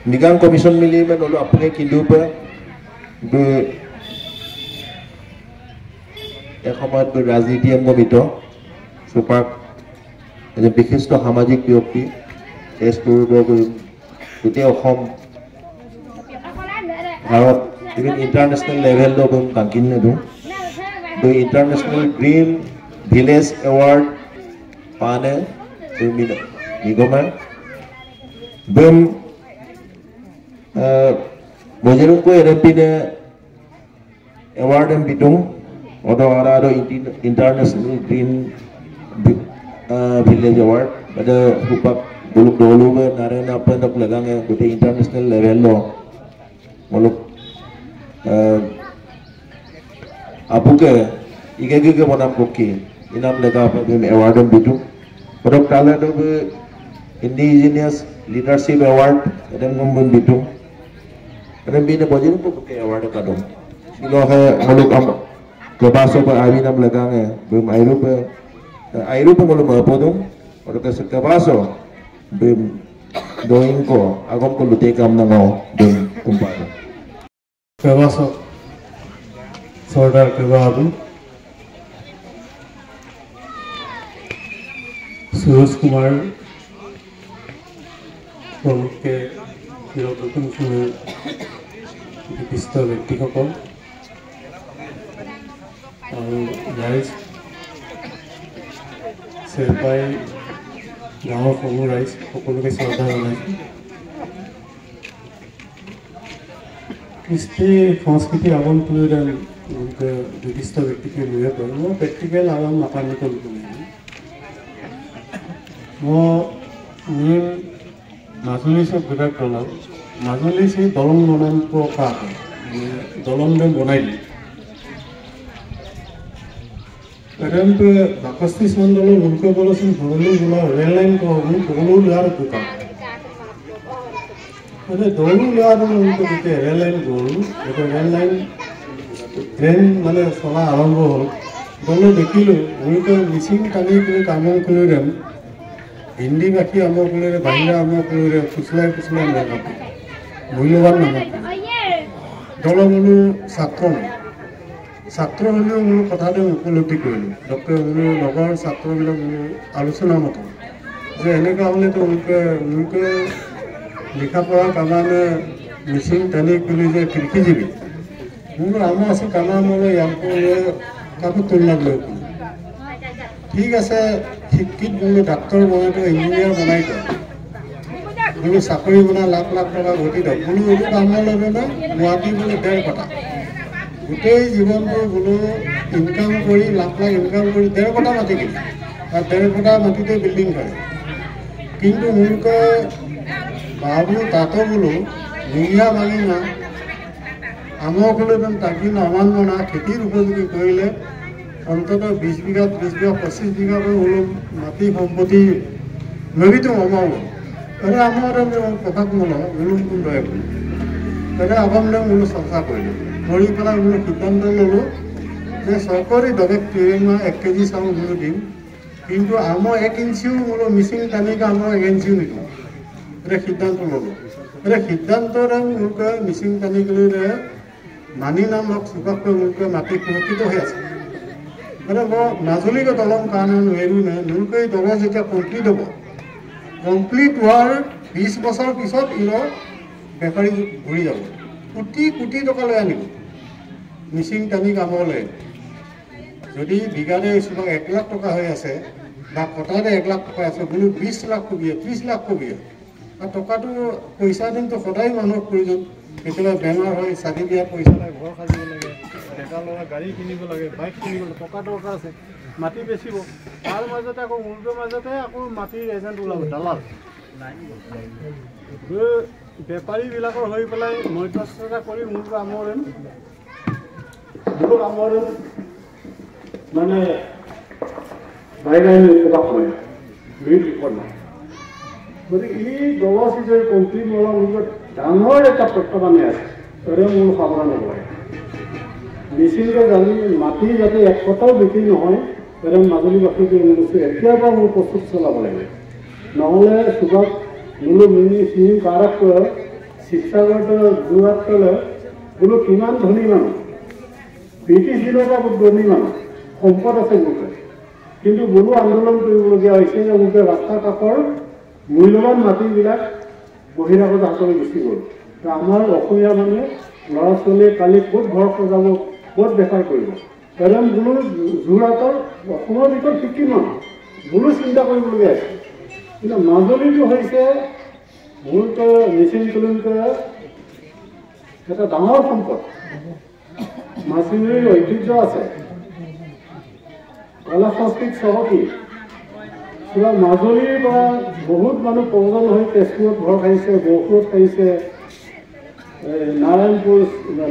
Nigam commission मिली में नलो अपने kilo पे एक समय राजनीति अंगमित सुपाक विशिष्ट सामाजिक व्यक्ति गोटे भारत इवन इंटरनेशनल लेवल कांकिन दो इंटरनेशनल ग्रीन विलेज अवार्ड पाने निगमे बम बजरंग को एरपीने अवार्ड एम बिटुंग और international green village award ada hupak dulu be narena apa nak legang gote international level lo molok apuke ige monam kokki inam lega apa be award em bitu produk tala do be indigenous leadership award edem ngombon bitu edem bine bojin ko ke award ka do silo he molok am kebaso ba awinam legang be airu pe molok apodum और कैसे कबासो बिम दोइंग को आगम को लुटे काम ना हो बिम कुंपार कबासो सरदार कबाबू सुरेश कुमार प्रमुख के हिरोटोकन सुने विशिष्ट व्यक्ति को और राइज सेरपाई गाँव समूह राइज सकलोके श्रद्धा जनाइছোঁ কৃষ্টি সংস্কৃতি আগম তুলি বিশিষ্ট ব্যক্তিকে লৈ পায় মই প্ৰেক্টিকেল আগম নাপানি কৰিব মই মাজুলী সব বিভাগ দলাল মাজুলী সেই দলং বনান কা দলং বনাই দিল Kadang-kadang bakasti mandalo mulka bola sih bola bola rail line ko bola liar buka. Ada dulu liar mulka kita rail line bola, itu rail line train mana sola alam bola. Dulu bekilu mulka missing kali itu kamu keluaran. Hindi baki kamu keluaran, bahaya kamu keluaran, kuslai mereka. Mulawan nama. Dulu mulu sakron. ছাত্র হলেও মূল কথাটা উপলব্ধি কৰিলোঁ doctor মোৰ লগৰ ছাত্ৰবিলাক মোৰ আলোচনা মতে যে এনেকুৱা হ'লেতো মোকে লিখা পঢ়া কাৰণে মিচিং টানি বুলি যে কৃষিজীৱী মোৰ আমাৰ আছে কামামলৈ ইয়াৰ কাকো তুলনা লৈ ঠিক আছে শিক্ষিত বোলো ডাক্তৰ বনাইতো ইঞ্জিনিয়াৰ বনাইতো বোলো চাকৰি বনাই লাখ লাখ টকা ঘটি দিয়ক বোলো এইটো কামৰ লগে না গুৱাহাটী বোলো 1.5 কটা গোটেই জীৱনটো বোলো ইনকাম কৰি লাখ লাখ ইনকাম কৰি 1.5 কটা মাটি কিনে আৰু 1.5 কটা মাটিতে বিল্ডিং কৰে কিন্তু মোকে বাবু তাতো বোলো নিয়া মাগি না আমকলৈ তাকি নমান মনা খেতিৰ উপযোগী কৰিলে অন্তত 20 বিঘা 30 বিঘা 25 বিঘা বোলো মাটি সম্পত্তি নবিতো অমাও আৰু আমাৰ প্ৰভাৱ মলা বোলো লয় তাৰে আবামলে বোলো চৰ্চা কৰিলো কৰি পেলাই বোলো সিদ্ধান্ত ল'লোঁ যে চৰকাৰী দৰৱ ট্ৰেইনিং 1 কেজি চাউল বোলো দিম কিন্তু আমাৰ 1 ইঞ্চিও বোলো মিচিং টানিকা আমাৰ 1 ইঞ্চিও নিদিওঁ এটা সিদ্ধান্ত ল'লোঁ এটা সিদ্ধান্তৰে মোকে মিচিং টানিকলৈ মানি নামক চুকাকৈ মোকে মাটি সুৰক্ষিত হৈ আছে মানে মই মাজুলীকে দলং কাৰণে নোৱাৰো নে মোকে দলং যেতিয়া কমপ্লিট হ'ব কমপ্লিট হোৱাৰ 20 বছৰ পিছত বেপাৰী ঘূৰি যাব কোটি কোটি টকা লৈ আনিব মিচিং টানি কামলৈ যদি বিঘাৰে 1 লাখ টকা হৈ আছে বা কটাৰে 1 লাখ টকা আছে বোলো 20 লাখ কবিয়ে 30 লাখ কবিয়ে আৰু টকাটো পইচা দিনতো সদায় মানুহৰ প্ৰয়োজন কেতিয়াবা বেমাৰ হয় চাকৰি দিয়া পইচা নাই ঘৰ সাজিব লাগে ডেকা ল'ৰা গাড়ী কিনিব লাগে বাইক কিনিব টকা দৰকাৰ আছে মাটি বেচিব তাৰ মাজতে আকৌ মূলটোৰ মাজতে আকৌ মাটিৰ এজেণ্ট ওলাব দালাল বেপাৰীবিলাকৰ হৈ পেলাই মধ্যস্থতা কৰি মূল কামৰ মানে বাহিৰ হয় গতিকে এই দল চিজৰ কমপ্লিট হোৱাৰ মূলত ডাঙৰ এটা প্ৰত্যাহ্বানে আছে মোৰ সাৱধান হ'ব লাগে মিচিংকে জানি মাটি যাতে 1 কটাও বিক্ৰী নহয় মাজুলীবাসীকে এতিয়াৰ পৰা মোৰ প্ৰস্তুত চলাব লাগে নহ'লে চুবাক বোলো মিনি চিনি কাৰক শিৱসাগৰ যোৰহাট তলে বোলো কিমান ধনী মানুহ, ব্ৰিটিছ দিনৰ পৰা বহুত ধনী মানুহ, সম্পদ আছে বোলে, কিন্তু বোলো আন্দোলন কৰিবলগীয়া হৈছে যে বোলে ৰাস্তা কাষৰ মূল্যৱান মাটিবিলাক বহিৰাগত হাতলৈ গুচি গ'ল। আমাৰ অসমীয়া মানুহে ল'ৰা ছোৱালীয়ে কালি ক'ত ঘৰ সজাব, ক'ত বেপাৰ কৰিব, কাৰণ বোলো যোৰহাটৰ অসমৰ ভিতৰত শিক্ষিত মানুহ বোলো চিন্তা কৰিবলগীয়া আছে। কিন্তু মাজুলীটো হৈছে মূলতঃ মিচিং তুলুংকৈ এটা ডাঙৰ সম্পদ, মাজুলীৰ ঐতিহ্য আছে, কলা সংস্কৃতি চহকী। মাজুলীৰ পৰা বহুত মানুহ প্ৰব্ৰজন হৈ তেজপুৰত ঘৰ খাইছে, গহপুৰত খাইছে, নাৰায়ণপুৰ,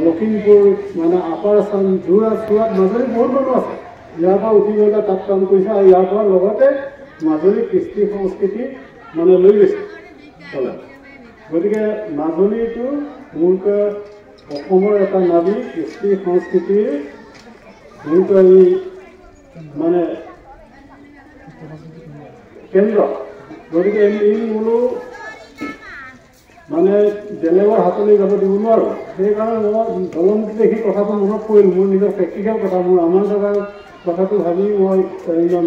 লখিমপুৰ, মানে আপাৰ আছাম, যোৰহাট, চুৰাট, মাজুলীত বহুত মানুহ আছে। ইয়াৰ পৰা উঠি গ'লে তাত কাম কৰিছে আৰু ইয়াৰ পৰা লগতে মাজুলীৰ কৃষ্টি সংস্কৃতি মানে লৈ গৈছে চলে। গতিকে মাজুলীটো মূলকৈ অসমৰ এটা নাৰী কৃষ্টি সংস্কৃতিৰ মূলকৈ এই মানে কেন্দ্ৰ। গতিকে এই বোলো মানে বেলেগৰ হাতলৈ যাব দিব নোৱাৰোঁ। সেইকাৰণে মই দলংটো দেখি কথাটো মনত পৰিল, মোৰ নিজৰ প্ৰেক্টিকেল কথা, মোৰ আমাৰ জেগাৰ কথাটো ভাবি মই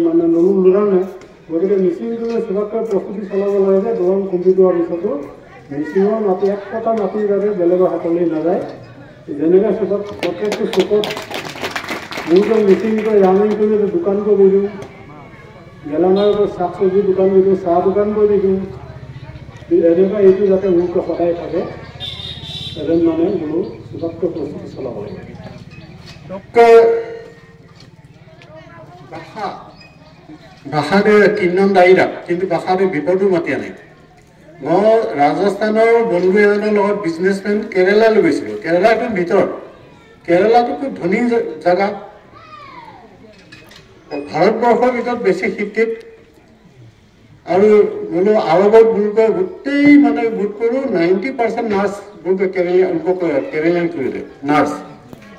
মানে নল'লো কাৰণে। গতিকে মিচিংটোৱে চবতকৈ প্ৰস্তুতি চলাব লাগে যে দলং কমপ্লিট হোৱাৰ পিছতো মিচিঙৰ মাটি এক কটা মাটিৰ বাবে বেলেগৰ হাতলৈ নাযায়। যেনেকৈ চবত প্ৰত্যেকটো চুকত মোৰতো মিচিংকৈ ৰানিং কৰি দোকান কৰি দিওঁ, গেলামালৰ শাক চব্জি দোকান কৰি দিওঁ, চাহ দোকান কৰি দিওঁ, এনেকুৱা এইটো যাতে মোৰকৈ সদায় থাকে এজন মানে বোলো চবতকৈ প্ৰস্তুতি চলাব লাগে। ভাষাটো কিন্নন দায়ীৰা, কিন্তু ভাষাটো বিপদো মাতি আনে। মই ৰাজস্থানৰ বন্ধু এজনৰ লগত বিজনেছমেন কেৰেলালৈ গৈছিলোঁ। কেৰেলাটো ভিতৰত, কেৰেলাটো খুব ধনী জেগা, ভাৰতবৰ্ষৰ ভিতৰত বেছি শিক্ষিত আৰু বোলো আৰৱত বোলকৈ গোটেই মানে বোধ কৰোঁ 90% নাৰ্ছ বোলকৈ কেৰেলিয়ান কৰিলে নাৰ্ছ।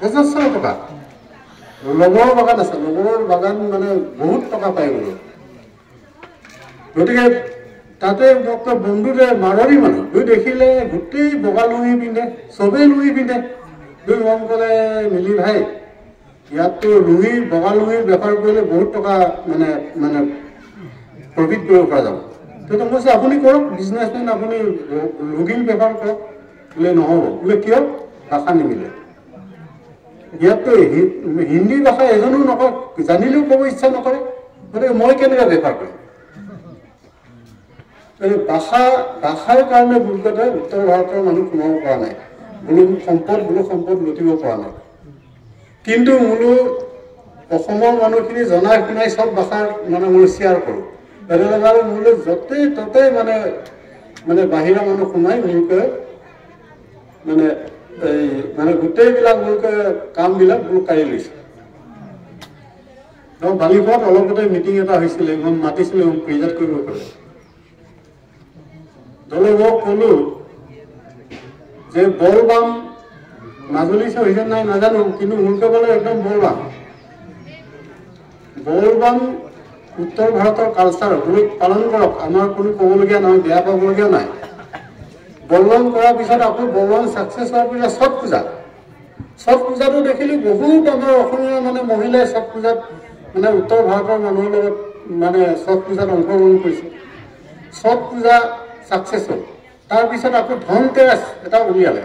যথেষ্ট টকা, লগৰৰ বাগান আছে, লগৰৰ বাগান মানে বহুত টকা পাই গ'লো। গতিকে তাতে ডক্টৰ বন্ধুৰে মাৰোৱাৰী মানুহ দুই দেখিলে গোটেই বগা লুঙি পিন্ধে, চবেই লুঙি পিন্ধে। দুই মন ক'লে মিলি ভাই ইয়াততো লুঙি বগা লুঙিৰ বেপাৰ কৰিলে বহুত টকা মানে মানে প্ৰফিট কৰিব পৰা যাব। তেতিয়া কৈছে আপুনি কৰক বিজনেছমেন, আপুনি লুঙিৰ বেপাৰ কৰক। বোলে নহ'ব, বোলে কিয়? ভাষা নিমিলে। ইয়াততো হিন্দী ভাষা এজনো নকয়, জানিলেও ক'ব ইচ্ছা নকৰে। গতিকে মই কেনেকৈ বেপাৰ কৰিম? ভাষাৰ কাৰণে বোলকতে উত্তৰ ভাৰতৰ মানুহ সোমাব পৰা নাই, বোলো সম্পদ লুটিব পৰা নাই। কিন্তু বোলো অসমৰ মানুহখিনি জনাই শুনাই চব ভাষাৰ মানে মই শ্বেয়াৰ কৰোঁ। তেনেহ'লে বোলো য'তেই ত'তেই মানে বাহিৰা মানুহ সোমাই মোলকৈ মানে এই মানে গোটেইবিলাক মোলকৈ কামবিলাক বোলো কাঢ়ি লৈছে। বালিপাৰাত অলপতে মিটিং এটা হৈছিলে, মই মাতিছিলে প্ৰেজেণ্ট কৰিব পাৰে। দলক ক'লো যে বলবাম মাজুলী হৈছে নাই নাজানো, কিন্তু মোলকৈ বোলে একদম বলবাম উত্তৰ ভাৰতৰ কালচাৰ বোলো পালন কৰক, আমাৰ কোনো ক'বলগীয়া নহয়, বেয়া পাবলগীয়া নাই। বলবাম কৰাৰ পিছত আকৌ বলবাম ছাকচেছ হোৱাৰ পিছত ছট পূজাটো দেখিলোঁ বহুত আমাৰ অসমীয়া মানে মহিলাই ছট পূজাত মানে উত্তৰ ভাৰতৰ মানুহৰ লগত মানে ছট পূজাত অংশগ্ৰহণ কৰিছে। ছট পূজা ছাকচেছ হ'ল। তাৰপিছত আকৌ ধনতেৰাছ এটা উলিয়ালে।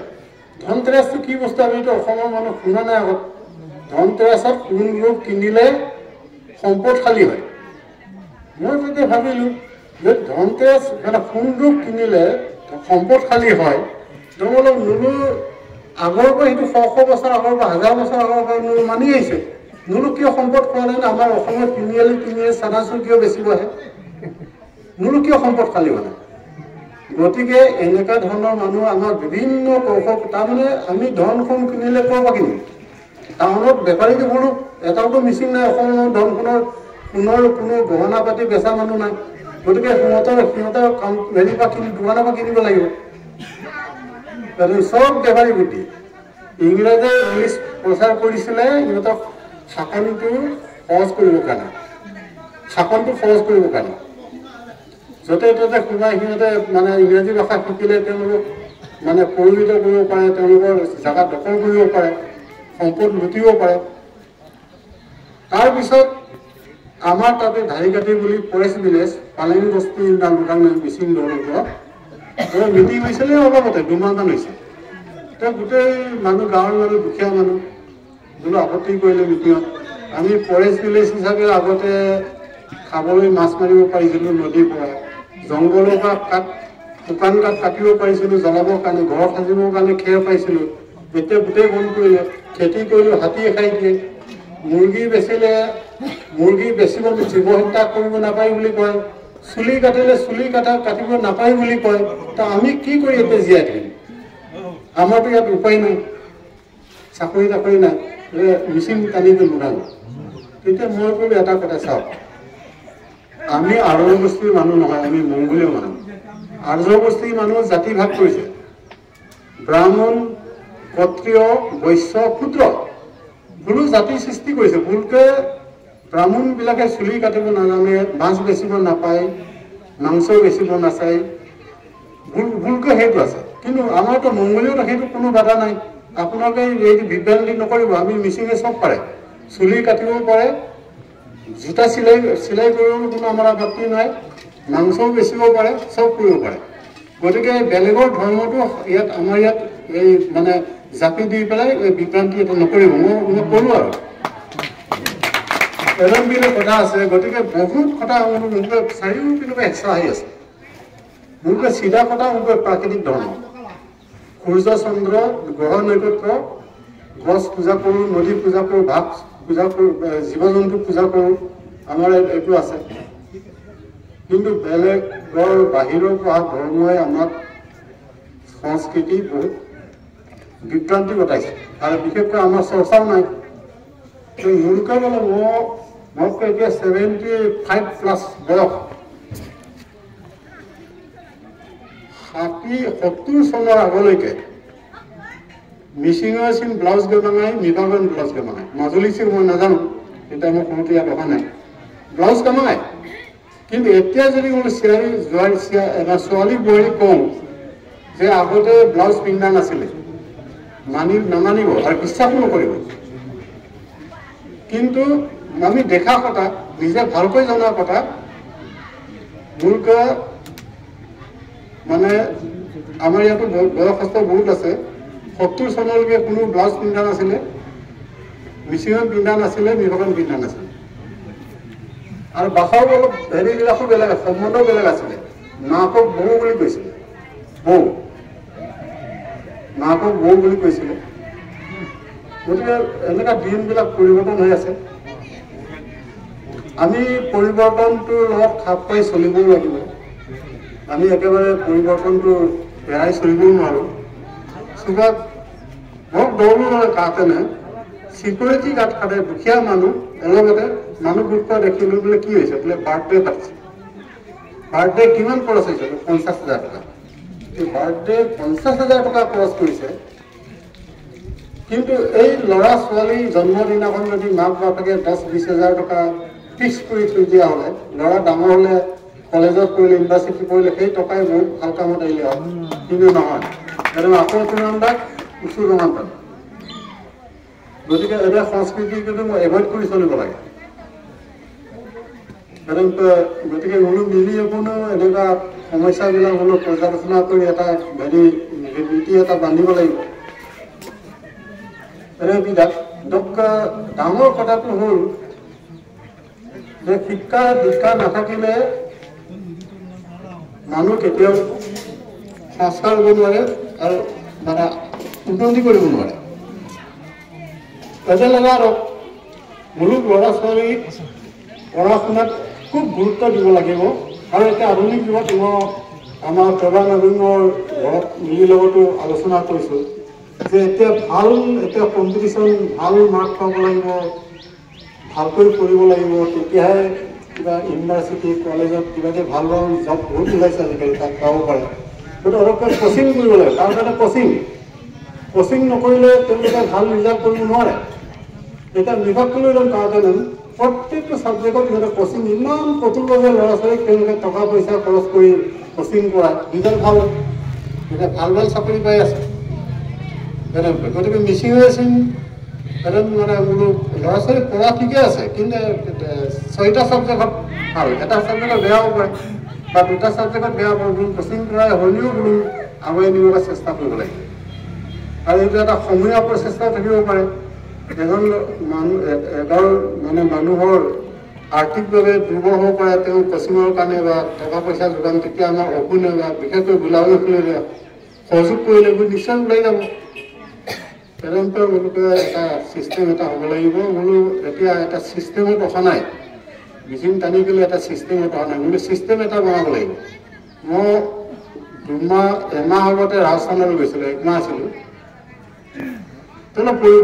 ধনতেৰাছটো কি বস্তু আমিতো অসমৰ মানুহ শুনা নাই আগত। ধনতেৰাছত সোণ ৰূপ কিনিলে সম্পদশালী হয়। মই তেতিয়া ভাবিলোঁ যে ধনতেৰাছ মানে সোণ ৰূপ কিনিলে সম্পদশালী হয়, নহ'লে নুলু আগৰ পৰা সেইটো শ বছৰ আগৰ পৰা 1000 বছৰ আগৰ পৰা নুলু মানি আহিছে। নুলু কিয় সম্পদ খোৱা নাই? আমাৰ অসমত তিনিআলি চানাচুৰ কিয় বেচিব আহে? নুলু কিয় সম্পদশালী হোৱা নাই? গতিকে এনেকুৱা ধৰণৰ মানুহ আমাৰ বিভিন্ন কৌশল, তাৰমানে আমি ধন সোণ কিনিলে ক'ৰ পৰা কিনিম? টাউনত বেপাৰীকে বোলো এটাওতো মিচিং নাই, অসমৰ ধন সোণৰ কোনো গহনা পাতি বেচা মানুহ নাই। গতিকে সিহঁতৰ হেৰিৰ পৰা দোকানৰ পৰা কিনিব লাগিব। চব বেপাৰী বুদ্ধি। ইংৰাজে ইংলিছ প্ৰচাৰ কৰিছিলে সিহঁতক শাসনটো সহজ কৰিবৰ কাৰণে, য'তে ত'তে সোমাই সিহঁতে মানে ইংৰাজী ভাষা শিকিলে, তেওঁলোকক মানে পৰিমিত কৰিব পাৰে, তেওঁলোকৰ জাগা দখল কৰিব পাৰে, সম্পদ লুটিব পাৰে। তাৰপিছত আমাৰ তাতে ধাৰিকাটি বুলি ফৰেষ্ট ভিলেজ পালেং বস্তি নাম মিচিং দলৰ মিটিং হৈছিলে অলপতে 2 মাহমান হৈছে। তো গোটেই মানুহ গাঁৱৰ মানুহ দুখীয়া মানুহ বোলো আপত্তি কৰিলে মিটিঙত। আমি ফৰেষ্ট ভিলেজ হিচাপে আগতে খাবলৈ মাছ মাৰিব পাৰিছিলোঁ নদীৰ পৰা, জংঘলৰ পৰা শুকান কাঠ কাটিব পাৰিছিলোঁ, জ্বলাবৰ কাৰণে, ঘৰ সাজিবৰ কাৰণে খেৰ পাইছিলোঁ। এতিয়া গোটেই বন্ধ কৰিলে, খেতি কৰিলোঁ হাতীয়ে খাই দিয়ে। মুৰ্গী বেচিলে, মুৰ্গী বেচিব জীৱ হত্যা কৰিব নাপায় বুলি কয়, চুলি কাটিলে চুলি কাটিব নাপায় বুলি কয়। তো আমি কি কৰি এতিয়া জীয়াই থাকিম? আমাৰতো ইয়াত উপায় নাই, চাকৰি তাকৰি নাই, মিচিং টানি নোলালো। তেতিয়া মই ক'লো এটা কথা, চাওক আমি আৰ্য গোষ্ঠীৰ মানুহ নহয়, আমি মংগোলীয় মানুহ। আৰ্য গোষ্ঠীৰ মানুহ জাতি ভাগ কৰিছে, ব্ৰাহ্মণ, ক্ষত্ৰিয়, বৈশ্য, ক্ষুদ্ৰ বোলো জাতি সৃষ্টি কৰিছে। ভুলকে ব্ৰাহ্মণবিলাকে চুলি কাটিব নাজানে, মাছ বেচিব নাপায়, মাংস বেচিব নাচায়, ভুলকে সেইটো আছে। কিন্তু আমাৰতো মংগোলীয়ত সেইটো কোনো বাধা নাই। আপোনালোকে এই বিভ্ৰান্তি নকৰিব, আমি মিচিঙে চব পাৰে, চুলি কাটিব পাৰে, জোতা চিলাই কৰিব কোনো আমাৰ আপত্তি নাই, মাংসও বেচিব পাৰে, চব কৰিব পাৰে। গতিকে বেলেগৰ ধৰ্মটো ইয়াত আমাৰ ইয়াত এই মানে জাপি দি পেলাই এই বিভ্ৰান্তি এটা নকৰিব। মই ক'লো আৰু এজন বিলে কথা আছে। গতিকে বহুত কথা মোকে চাৰিওপিনৰ পৰা এক্সট্ৰা আহি আছে। মোকে চিধা কথা, মোকে প্ৰাকৃতিক ধৰ্ম, সূৰ্য চন্দ্ৰ গ্ৰহ নক্ষত্ৰ, গছ পূজা কৰোঁ, নদী পূজা কৰোঁ, ভাগ পূজা কৰোঁ, জীৱ জন্তু পূজা কৰোঁ, আমাৰ এইটো আছে। কিন্তু বেলেগৰ বাহিৰৰ পৰা ধৰ্মই আমাক সংস্কৃতি বহুত বিভ্ৰান্তি ঘটাইছে, আৰু বিশেষকৈ আমাৰ চৰ্চাও নাই। মোৰকে বোলে মোতকৈ এতিয়া 75+ বয়স, 70 চনৰ আগলৈকে মিচিঙৰ চিন ব্লাউজ গমাঙাই, মিভাগন ব্লাউজ গমাঙাই, মাজুলী চিন মই নাজানো, এতিয়া মই সৰুতে ইয়াত অহা নাই, ব্লাউজ গমাঙাই। কিন্তু এতিয়া যদি মোৰ ছোৱালী বোৱাৰী কওঁ যে আগতে ব্লাউজ পিন্ধা নাছিলে, নামানিব আৰু বিশ্বাসো নকৰিব। কিন্তু আমি দেখা কথা, নিজে ভালকৈ জনাৰ কথা, মোৰকে মানে আমাৰ ইয়াতো বয়সস্থ বহুত আছে, 70 চনলৈকে কোনো ব্লাউজ পিন্ধা নাছিলে, মিচিঙত পিন্ধা নাছিলে, মিভগন পিন্ধা নাছিলে। আৰু বাছাও অলপ হেৰিবিলাকো বেলেগ, সম্বন্ধও বেলেগ আছিলে। নাকক বৌ বুলি কৈছিলে, নাকক বৌ বুলি কৈছিলে। গতিকে এনেকুৱা দিনবিলাক পৰিৱৰ্তন হৈ আছে। আমি পৰিৱৰ্তনটোৰ লগত খাপ খাই চলিবও লাগিব। আমি একেবাৰে পৰিৱৰ্তনটো এৰাই চলিবও নোৱাৰোঁ। চুবাত বৰ দৌৰো নহয় কাটেনে, চিকিউৰিটি গাৰ্ড খাটে, দুখীয়া মানুহ, এলগতে মানুহ গোট খোৱা দেখিলোঁ বোলে কি হৈছে, বোলে বাৰ্থডে পাতিছে। বাৰ্থডে কিমান খৰচ হৈছে? 50,000 টকা। এই বাৰ্থডে 50,000 টকা খৰচ কৰিছে। কিন্তু এই ল'ৰা ছোৱালী জন্মদিনাখন যদি মাক বাপেকে 10-20 হাজাৰ টকা ফিক্স কৰি থৈ দিয়া হ'লে, ল'ৰা ডাঙৰ হ'লে, কলেজত পঢ়িলে, ইউনিভাৰ্চিটি পঢ়িলে, সেই টকাই বহুত ভাল কামত আহিলে হয়। কিন্তু নহয়, একদম আকৌ কিমান তাক উচু কিমান তাক। গতিকে এটা সংস্কৃতি কিন্তু মই এভইড কৰি চলিব লাগে। গতিকে কোনো মিলি কোনো এনেকুৱা সমস্যাবিলাক হ'লেও পৰ্যালোচনা কৰি এটা নীতি এটা বান্ধিব লাগিব। ডাঙৰ কথাটো হ'ল যে শিক্ষা দীক্ষা নাথাকিলে মানুহ কেতিয়াও সংস্কাৰ হ'ব নোৱাৰে আৰু মানে উন্নতি কৰিব নোৱাৰে। এতিয়া লগা আৰু মূলক ল'ৰা ছোৱালীক পঢ়া শুনাত খুব গুৰুত্ব দিব লাগিব। আৰু এতিয়া আধুনিক যুগত মই আমাৰ কেইবা নবীনৰ ঘৰত মিলি লগতো আলোচনা কৰিছোঁ যে এতিয়া কম্পিটিশ্যন, ভাল মাৰ্ক পাব লাগিব, ভালকৈ পঢ়িব লাগিব, তেতিয়াহে কিবা ইউনিভাৰ্চিটি কলেজত কিবাকৈ ভাল ভাল জব বহুত ওলাইছে আজিকালি, তাত পাব পাৰে। গতিকে অলপকৈ কোচিং কৰিব লাগে। তাৰ কাৰণে কোচিং নকৰিলে তেওঁলোকে ভাল ৰিজাল্ট কৰিব নোৱাৰে। এতিয়া বিভাগলৈ কাৰণে প্ৰত্যেকটো ছাবজেক্টত সিহঁতে কোচিং ইমান কঠোৰভাৱে ল'ৰা ছোৱালীক তেওঁলোকে টকা পইচা খৰচ কৰি কোচিং কৰায়, ৰিজাল্ট ভাল। এতিয়া ভাল ভাল চাকৰি পাই আছে তেনেকৈ গতিকে মিচিং মেচিন মানে বোলো ল'ৰা ছোৱালী পঢ়া ঠিকে আছে কিন্তু 6টা ছাবজেক্টত ভাল এটা ছাবজেক্টত বেয়া হ'ব পাৰে বা 2টা ছাবজেক্টত বেয়া হ'ব বোলো কোচিং কৰাই হ'লেও বোলো আগুৱাই নিবলৈ চেষ্টা কৰিব লাগে আৰু এইটো এটা সমূহীয়া প্ৰচেষ্টা থাকিব পাৰে এজন এঘৰ মানে মানুহৰ আৰ্থিকভাৱে দুৰ্বল হ'ব পাৰে তেওঁ কোচিঙৰ কাৰণে বা টকা পইচা যোগান তেতিয়া আমাৰ অসুবিধা বা বিশেষকৈ গোলাঘাটলৈ সহযোগ কৰিলে নিশ্চয় ওলাই যাব তেনেকৈ বোলোকে এটা ছিষ্টেম এটা হ'ব লাগিব বোলো এতিয়া এটা ছিষ্টেমত অহা নাই মিচিং টানি পেলাই এটা ছিষ্টেমত অহা নাই বোলো ছিষ্টেম এটা বনাব লাগিব মই এমাহ আগতে ৰাজস্থানলৈ গৈছিলোঁ 1 মাহ আছিলোঁ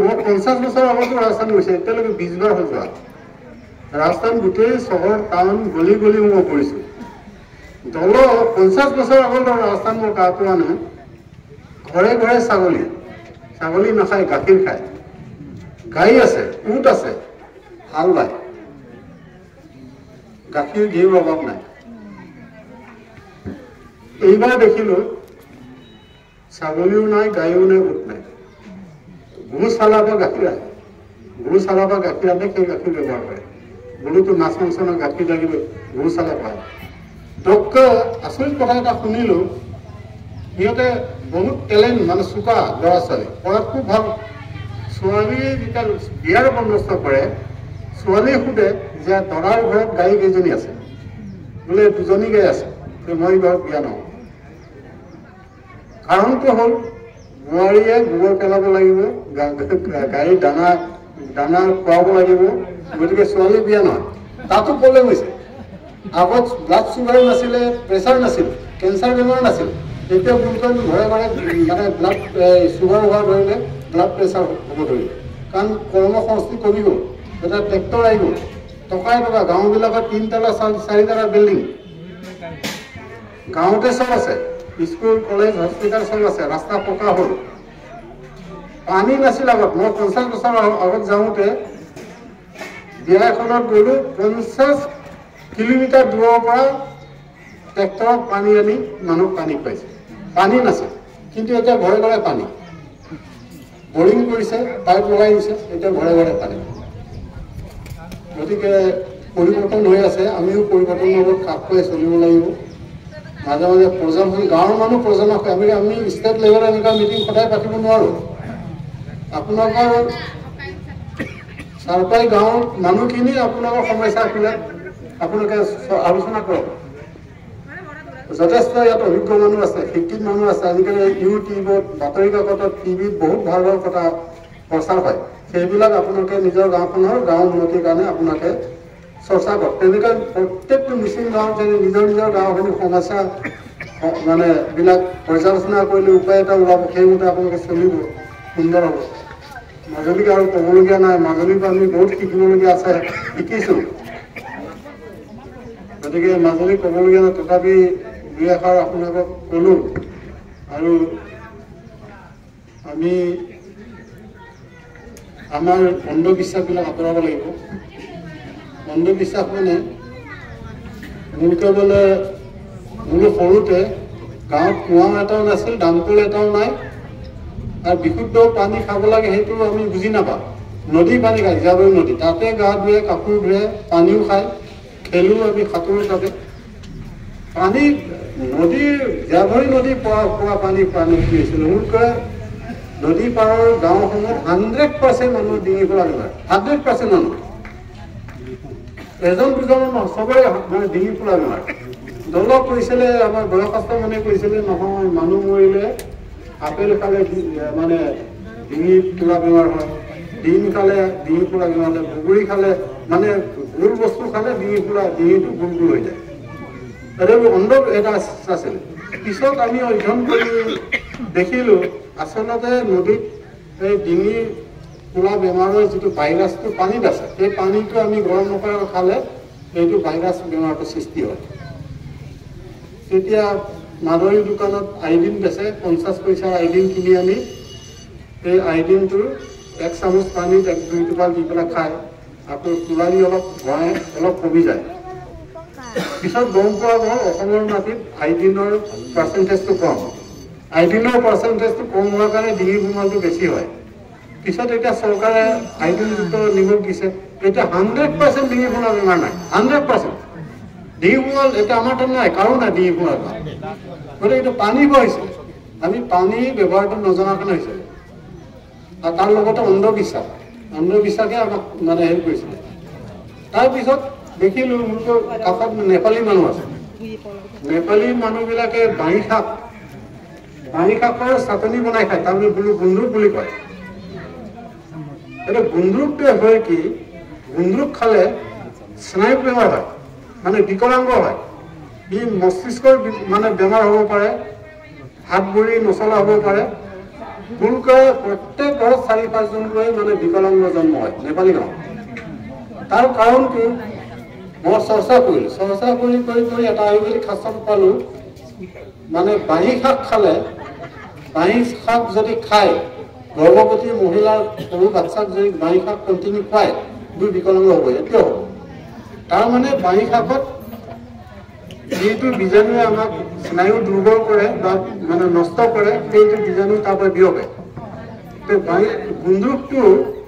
মই 50 বছৰ আগতো ৰাজস্থান গৈছে এতিয়ালৈকে 20 বাৰ হৈ যোৱা ৰাজস্থান গোটেই চহৰ টাউন গলি গলি মই কৰিছোঁ 50 বছৰ আগত ৰাজস্থান মই গা পোৱা নাই ঘৰে ঘৰে ছাগলী নাখায় গাখীৰ খায় গাই আছে উট আছে হাল বায় গাখীৰ ঘিউৰ অভাৱ নাই এইবাৰ দেখিলোঁ ছাগলীও নাই গাইও নাই উট নাই গৰুচালাৰ পৰা গাখীৰ আহে গৰুচালাৰ পৰা গাখীৰ আনে সেই গাখীৰ ব্যৱহাৰ কৰে গৰুটো মাছ মাংস নাই গাখীৰ লাগিব গৰুচালা পায় ডক্টৰ আচৰিত কথা এটা শুনিলোঁ সিহঁতে বহুত টেলেণ্ট মানে চোকা ল'ৰা ছোৱালী পঢ়াত খুব ভাল ছোৱালী যেতিয়া বিয়াৰ বন্দবস্ত কৰে ছোৱালীয়ে সোধে যে দৰাৰ ঘৰত গাই কেইজনী আছে বোলে 2জনী গাই আছে মই ঘৰত বিয়া নহওঁ কাৰণটো হ'ল বোৱাৰীয়ে গোবৰ পেলাব লাগিব গাড়ী দানা খুৱাব লাগিব গতিকে ছোৱালী বিয়া নহয় তাতো প্ৰব্লেম হৈছে আগত ব্লাড চুগাৰ নাছিলে প্ৰেছাৰ নাছিল কেঞ্চাৰ বেমাৰ নাছিল এতিয়া বুলকন ঘৰে ঘৰে মানে ব্লাড চুগাৰ হোৱা ধৰিলে ব্লাড প্ৰেছাৰ হ'ব ধৰিলে কাৰণ কৰ্মসংস্থাপন কমি গ'ল এটা ট্ৰেক্টৰ আহি গ'ল টকাই টকা গাঁওবিলাকত 3তলা 4তলা বিল্ডিং গাঁৱতে চব আছে স্কুল কলেজ হস্পিটেল চব আছে ৰাস্তা পকা হ'ল পানী নাছিল আগত মই 50 বছৰ আগত যাওঁতে বিয়া এখনত গ'লোঁ 50 কিলোমিটাৰ দূৰৰ পৰা ট্ৰেক্টৰত পানী আনি মানুহ পানী পাইছে পানী নাছিল কিন্তু এতিয়া ঘৰে ঘৰে পানী বৰিং কৰিছে পাইপ লগাই দিছে এতিয়া ঘৰে ঘৰে পানী গতিকে পৰিৱৰ্তন হৈ আছে আমিও পৰিৱৰ্তনৰ লগত খাপ খুৱাই চলিব লাগিব মাজে মাজে প্ৰয়োজন হৈ গাঁৱৰ মানুহ প্ৰয়োজন হয় আমি ষ্টেট লেভেলত এনেকুৱা মিটিং সদায় পাতিব নোৱাৰোঁ আপোনালোকৰ চাৰপাই গাঁৱৰ মানুহখিনি আপোনালোকৰ সমস্যাবিলাক আপোনালোকে আলোচনা কৰক যথেষ্ট ইয়াত অভিজ্ঞ মানুহ আছে শিক্ষিত মানুহ আছে আজিকালি ইউটিউবত বাতৰি কাকতত টিভিত বহুত ভাল ভাল কথা প্ৰচাৰ হয় সেইবিলাক আপোনালোকে নিজৰ গাঁওখনৰ গাঁৱৰ উন্নতিৰ কাৰণে আপোনালোকে চৰ্চা কৰক তেনেকৈ প্ৰত্যেকটো মিচিং গাঁৱত যদি নিজৰ গাঁওখিনি সমস্যা মানে বিলাক পৰ্যালোচনা কৰিলে উপায় এটা ওলাব সেইমতে আপোনালোকে চলিব সুন্দৰ হ'ব মাজুলীক আৰু ক'বলগীয়া নাই মাজুলীৰ পৰা আমি বহুত শিকিবলগীয়া আছে শিকিছোঁ গতিকে মাজুলী ক'বলগীয়া নাই তথাপি 2 এষাৰ আপোনালোকক ক'লোঁ আৰু আমি আমাৰ অন্ধবিশ্বাসবিলাক আঁতৰাব লাগিব অন্ধবিশ্বাস মানে মূলকৈ বোলে বোলো সৰুতে গাঁৱত কুঁৱা এটাও নাছিল দামকল এটাও নাই আৰু বিশুদ্ধ পানী খাব লাগে সেইটো আমি বুজি নাপাওঁ নদী পানী খায় জাবৰি নদী তাতে গা ধুৱে কাপোৰ ধুৱে পানীও খায় খেলোঁ আমি সাঁতোৰো তাতে পানী নদীৰ জাবৰি নদী পোৱা পানী খুলিছিলোঁ মূলকৈ নদী পাৰৰ গাঁওসমূহত 100% মানুহ ডিঙি ফুৰা বেমাৰ 100% মানুহ এজন দুজন চবৰে মানে ডিঙি ফুৰা বেমাৰ দলক কৈছিলে আমাৰ বয়সস্থ মানুহে কৈছিলে নহয় মানুহ মৰিলে আপেল খালে মানে ডিঙি ফুৰা বেমাৰ হয় ডিম খালে ডিঙি ফুৰা বেমাৰ হয় বগৰী খালে মানে গোল বস্তু খালে ডিঙিটো গোল হৈ যায় এটা অন্ধ এটা আছিল পিছত আমি অধ্যয়ন কৰি দেখিলোঁ আচলতে নদীত এই ডিঙি ফুলা বেমাৰৰ যিটো ভাইৰাছটো পানীত আছে সেই পানীটো আমি গৰম নকৰাকৈ খালে এইটো ভাইৰাছ বেমাৰটো সৃষ্টি হয় তেতিয়া মাদৰী দোকানত আইডিন বেচে 50 পইচাৰ আইডিন কিনি আনি সেই আইডিনটোৰ 1 চামুচ পানীত 1-2 টোপাল দি পেলাই খায় আকৌ তুলাৰি অলপ ভৰাই অলপ কমি যায় পিছত গম পোৱা গ'ল অসমৰ মাটিত আইডিনৰ পাৰ্চেণ্টেজটো কম আইডিনৰ পাৰ্চেণ্টেজটো কম হোৱাৰ কাৰণে ডিঙি কোমলটো বেছি হয় পিছত এতিয়া চৰকাৰে আইডিনযুক্ত নিমখ দিছে এতিয়া 100% ডিঙি কোমলৰ বেমাৰ নাই 100% ডিঙি কোমল এতিয়া আমাৰ তাত নাই কাৰো নাই ডিঙি কোমলৰ গতিকে এইটো পানী বহিছে আমি পানী ব্যৱহাৰটো নজনাৰ কাৰণে হৈছে আৰু তাৰ লগতে অন্ধবিশ্বাসে আমাক মানে হেৰি কৰিছিলে তাৰপিছত দেখিলোঁ মোৰ কাষত নেপালী মানুহ আছে নেপালী মানুহবিলাকে বাঁহী শাকৰ চাটনি বনাই খায় তাৰমানে গুন্দৰুক বুলি কয় এতিয়া গুন্দৰুকটোৱে হয় কি গুন্দৰুক খালে স্নায়ু বেমাৰ হয় মানে বিকলাংগ হয় ই মস্তিষ্কৰ মানে বেমাৰ হ'ব পাৰে হাত ভৰি নচলা হ'ব পাৰে ভুলকৈ প্ৰত্যেক ঘৰত 4-5জনকৈ মানে বিকলাংগ জন্ম হয় নেপালী গাঁৱত তাৰ কাৰণটো মই চৰ্চা কৰি এটা আয়ুৰ্বেদিক শাস্ত্ৰত পালোঁ মানে বাঁহী শাক খালে বাঁহী শাক যদি খায় গৰ্ভৱতী মহিলাৰ সৰু বাচ্চাক যদি বাঁহী শাক কণ্টিনিউ খুৱায় দুই বিকলাংগ হ'ব এতিয়াও হ'ব তাৰমানে বাঁহী শাকত যিটো বীজাণুৱে আমাক স্নায়ু দুৰ্বল কৰে বা মানে নষ্ট কৰে সেইটো বীজাণু তাৰ পৰা বিয়পে গুন্দৰুকটো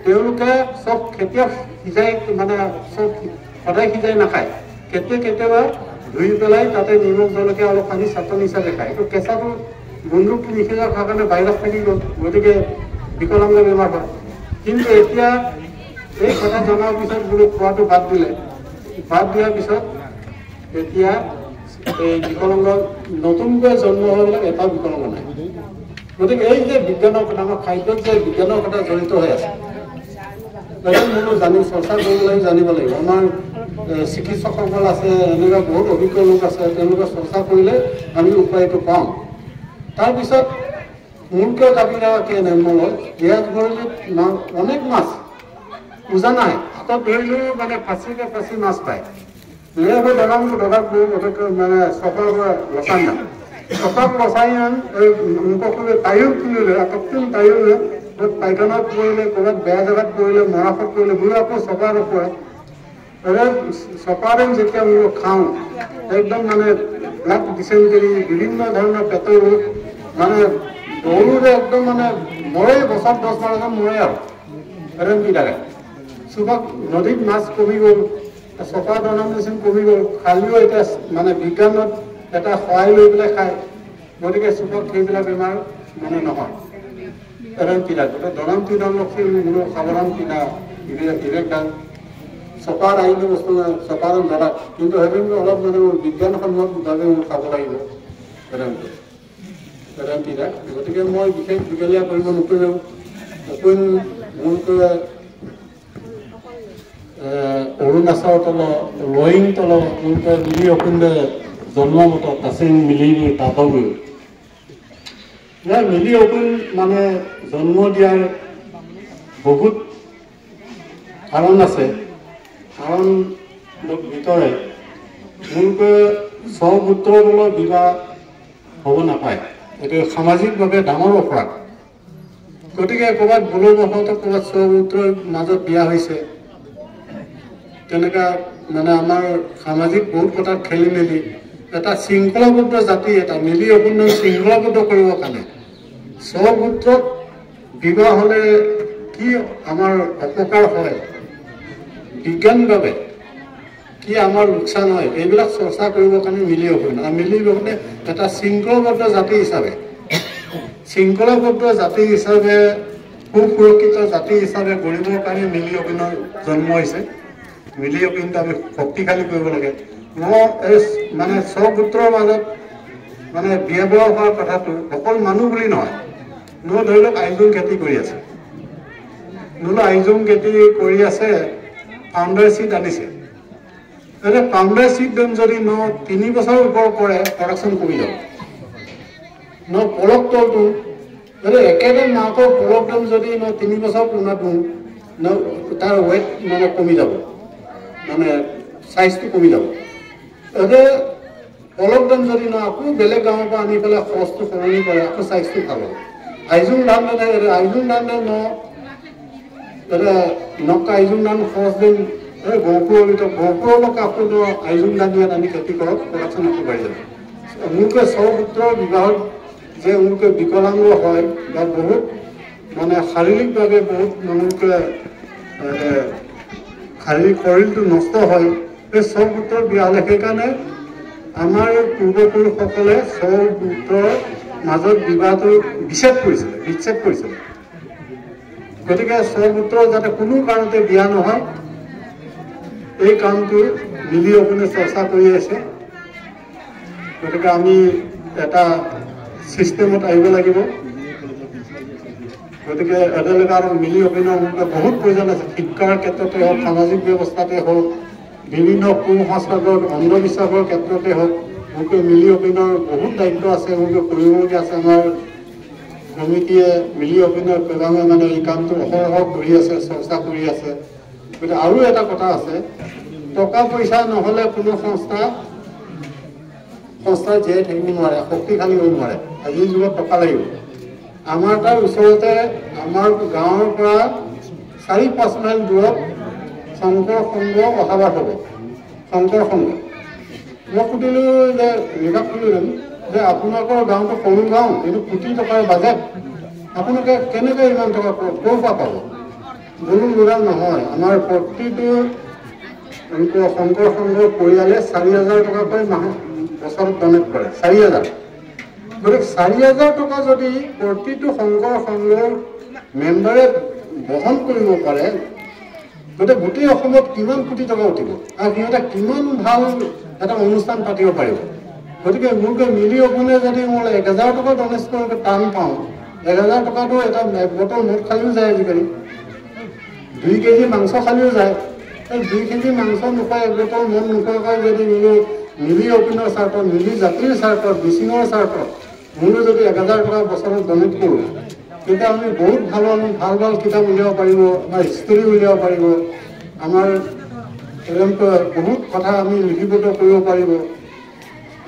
তেওঁলোকে চব খেতিয়ক সিজাই মানে চব সদায় সিজাই নাখায় কেতিয়াবা ধুই পেলাই তাতে নিমখ জলকীয়া অলপ পানী চাটনি হিচাপে খায় এইটো কেঁচাটো গুন্দৰুকটো নিসিজা খোৱাৰ কাৰণে ভাইৰাছ থাকি গ'ল গতিকে বিকলাংগ বেমাৰ হয় কিন্তু এতিয়া এই কথা জনাৰ পিছত বোলো খোৱাটো বাদ দিয়াৰ পিছত এতিয়া এই বিকলাংগ নতুনকৈ জন্ম হোৱাবিলাক এটা বিকলাংগ নাই গতিকে এই যে বিজ্ঞানৰ কথা আমাৰ খাদ্যত যে বিজ্ঞানৰ কথা জড়িত হৈ আছে চৰ্চা কৰিব লাগিব জানিব লাগিব আমাৰ চিকিৎসকসকল আছে এনেকুৱা বহুত অভিজ্ঞ লোক আছে তেওঁলোকে চৰ্চা কৰিলে আমি উপায়টো পাওঁ তাৰপিছত মূলকৈ দাবী ৰাখে নেমলত ইয়াত ধৰিলে অনেক মাছ উজান আহে হাতত ধৰিলেও মানে ফাঁচি মাছ পায় দগাক মানে চকাৰ পৰা লচান নাই চকাক লচাই আন এই মুখলৈ তাইও কিনিলে কৃত্ৰিম তাইও পাইখানাত পৰিলে ক'ৰবাত বেয়া জেগাত পৰিলে মৰাশত পৰিলে বোলো আকৌ চকা নপৰে চকাৰে যেতিয়া মই খাওঁ একদম মানে ব্লাড ডিচেণ্টেৰী বিভিন্ন ধৰণৰ পেটৰ ৰোগ মানে গৰুৰে একদম মানে মৰে বছৰত 10 বাৰজন মৰে আৰু কি থাকে চুপাক নদীত মাছ কমি গ'ল চকা দানা মেচিন কমি গ'ল খালিও এতিয়া মানে বিজ্ঞানত এটা সহায় লৈ পেলাই খায় গতিকে চুপাক সেইবিলাক বেমাৰ মানে নহয় কিনা গোটেই দৰম কিনা লক্ষী মোৰ সাধাৰণ কিনা ইৰেক দাম চপাৰ আহিলে বস্তু চপাৰ ধৰা কিন্তু সেইবোৰ অলপ মানে বিজ্ঞানসন্মতভাৱে মোৰ খাব লাগিব গতিকে মই বিশেষ দীঘলীয়া কৰিব নোখোজোঁ অকণ মোৰকৈ অৰুণাচল তল ৰয়িং তল মোৰকৈ মিলি অকুন্দে জন্মমত তাচিং মিলি তাতগৈ মিলি অকুন মানে জন্ম দিয়াৰ বহুত কাৰণ আছে কাৰণ ভিতৰে মোৰকৈ স্বপুত্ৰৰ লগত বিবাহ হ'ব নাপায় এইটো সামাজিকভাৱে ডাঙৰ অপৰাধ গতিকে ক'ৰবাত ভুলবশতঃ ক'ৰবাত স্বপুত্ৰৰ মাজত বিয়া হৈছে তেনেকুৱা মানে আমাৰ সামাজিক বহুত কথাত খেলি মেলি এটা শৃংখলাবদ্ধ জাতি এটা মিলি অপূৰ্ণ শৃংখলাবদ্ধ কৰিবৰ কাৰণে স্বপুত্ৰত বিবাহ হ'লে কি আমাৰ অপকাৰ হয় বিজ্ঞানভাৱে কি আমাৰ লোকচান হয় এইবিলাক চৰ্চা কৰিবৰ কাৰণে মিলি অপূৰ্ণ আৰু মিলি অপূৰ্ণ এটা শৃংখলাবদ্ধ জাতি হিচাপে সুসুৰক্ষিত জাতি হিচাপে গঢ়িবৰ কাৰণে মিলি অপূৰ্ণ জন্ম হৈছে মিলি অপূৰ্ণটো আমি শক্তিশালী কৰিব লাগে মই এই মানে স্বপুত্ৰৰ মাজত মানে বিয়া বৰ হোৱাৰ কথাটো অকল মানুহ বুলি নহয় মই ধৰি লওক আইজোং খেতি কৰি আছে আইজোং খেতি কৰি আছে ফাউণ্ডাৰ চিট আনিছে এতিয়া ফাউণ্ডাৰ চিট যদি 3 বছৰ ওপৰ কৰে প্ৰডাকশ্যন কমি যাব পলক তলটো একেবাৰে মাকৰ পলক দাম যদি 3 বছৰ পুৰণাটো তাৰ ৱেট মানে কমি যাব মানে চাইজটো কমি যাব এতিয়া পলক দাম যদি আকৌ বেলেগ গাঁৱৰ পৰা আনি পেলাই খৰচটো সলনি কৰে আকৌ চাইজটো ভাল হ'ব আইজোং ধান আইজোং ধান নকা আইজোং ধান খৰচ দিন গহপুৰলৈকে আকৌ আইজোং ধান ইয়াত আনি খেতি কৰক প্ৰডাকশ্যন আকৌ বাঢ়ি যাব মোৰকৈ স্বপুত্ৰৰ বিবাহত যে তেওঁলোকে বিকলাংগ হয় বা বহুত মানে শাৰীৰিকভাৱে বহুত তেওঁলোকে শাৰীৰিক শৰীৰটো নষ্ট হয় এই ছপুত্ৰৰ বিয়া হ'লে সেইকাৰণে আমাৰ পূৰ্বপুৰুষসকলে ছপুত্ৰৰ মাজত বিবাহটো বিচ্ছেদ কৰিছিলে গতিকে ছপুত্ৰৰ যাতে কোনো কাৰণতে বিয়া নহয় এই কামটো মিলি অপিনে চৰ্চা কৰি আছে গতিকে আমি এটা সিস্টেমত আহিব লাগিব গতিকে এডালেকা আৰু মিলি অপিনৰ বহুত প্ৰয়োজন আছে শিক্ষাৰ ক্ষেত্ৰতে হওক সামাজিক ব্যৱস্থাতে হওক বিভিন্ন কুসংস্কাৰৰ অন্ধবিশ্বাসৰ ক্ষেত্ৰতে হওক মোকে মিলি অপিনৰ বহুত দায়িত্ব আছে মোকে কৰিবলগীয়া আছে আমাৰ কমিটিয়ে মিলি অপিনৰ কেইবাজনে মানে এই কামটো অহৰহ কৰি আছে চৰ্চা কৰি আছে গতিকে আৰু এটা কথা আছে টকা পইচা নহ'লে কোনো সংস্থা জীয়াই থাকিব নোৱাৰে শক্তিশালী হ'ব নোৱাৰে আজিৰ যুগত টকা লাগিব আমাৰ তাৰ ওচৰতে আমাৰ গাঁৱৰ পৰা 4-5 মাইল দূৰত শংকৰ সংঘ অহাবাৰ হ'ব শংকৰ সংঘ মই সুধিলোঁ যে বিভাগ সুধিলোঁ যে আপোনালোকৰ গাঁৱটো সৰু গাঁও কিন্তু কোটি টকাৰ বাজেট আপোনালোকে কেনেকৈ ইমান টকা ক'ৰ পৰা পাব বোলো লুৰা নহয় আমাৰ প্ৰতিটো শংকৰ সংঘৰ পৰিয়ালে 4,000 টকাকৈ মাহত বছৰত ডনেট কৰে 4,000 গতিকে 4,000 টকা যদি প্ৰতিটো শংকৰ সংঘৰ মেম্বাৰে বহন কৰিব পাৰে গতিকে গোটেই অসমত কিমান কোটি টকা উঠিব আৰু সিহঁতে কিমান ভাল এটা অনুষ্ঠান পাতিব পাৰিব গতিকে মোকে মিলি অপিনে যদি মই 1,000 টকা ডনেট কৰিবলৈ টান পাওঁ 1,000 টকাটো এটা বটল মদ খালিও যায় আজিকালি 2 কেজি মাংস খালিও যায় 2 কেজি মাংস নোখোৱা 1 বটল মদ নোখোৱাকৈ যদি মিলি অপিনৰ স্বাৰ্থত মিলি জাতিৰ স্বাৰ্থত মিচিঙৰ স্বাৰ্থত মোলৈ যদি 1,000 টকা বছৰত ডনেট কৰোঁ তেতিয়া আমি বহুত ভাল কিতাপ উলিয়াব পাৰিব বা হিষ্টৰী উলিয়াব পাৰিব আমাৰ বহুত কথা আমি লিপিবদ্ধ কৰিব পাৰিব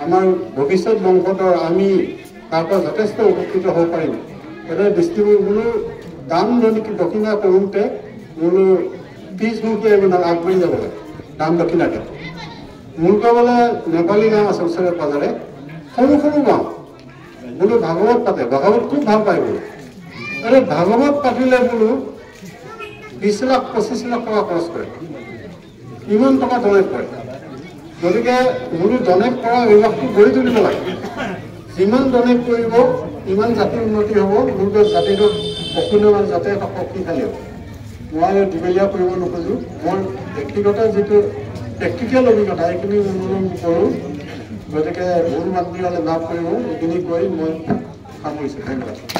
আমাৰ ভৱিষ্যত বংশধৰ আমি তাৰ পৰা যথেষ্ট উপকৃত হ'ব পাৰিম এটা দৃষ্টিবোৰ বোলো দান দক্ষিণা কৰোঁতে বোলো পিছমুখী আগবাঢ়ি যাব লাগে দান দক্ষিণাকে মোৰ ক'বলৈ নেপালী গাঁও আছে ওচৰে পাজৰে সৰু গাঁও বোলো ভাগৱত পাতে ভাগৱত খুব ভাল পায় বোলো আৰে ভাগৱত পাতিলে বোলো 20 লাখ 25 লাখ টকা খৰচ কৰে ইমান টকা ডনেট কৰে গতিকে বোলো ডনেট কৰা অভ্যাসটো গঢ়ি তুলিব লাগে যিমান ডনেট কৰিব ইমান জাতিৰ উন্নতি হ'ব বোলো জাতিটো অসুবিধা যাতে এটা শক্তিশালী হ'ব মই দীঘলীয়া কৰিব নোখোজোঁ মোৰ ব্যক্তিগত যিটো প্ৰেক্টিকেল অভিজ্ঞতা এইখিনি অনুসৰণ কৰোঁ গতিকে ভুল মাতৃ হ'লে মাফ কৰিব এইখিনি কৈ মই সামৰিছোঁ ধন্যবাদ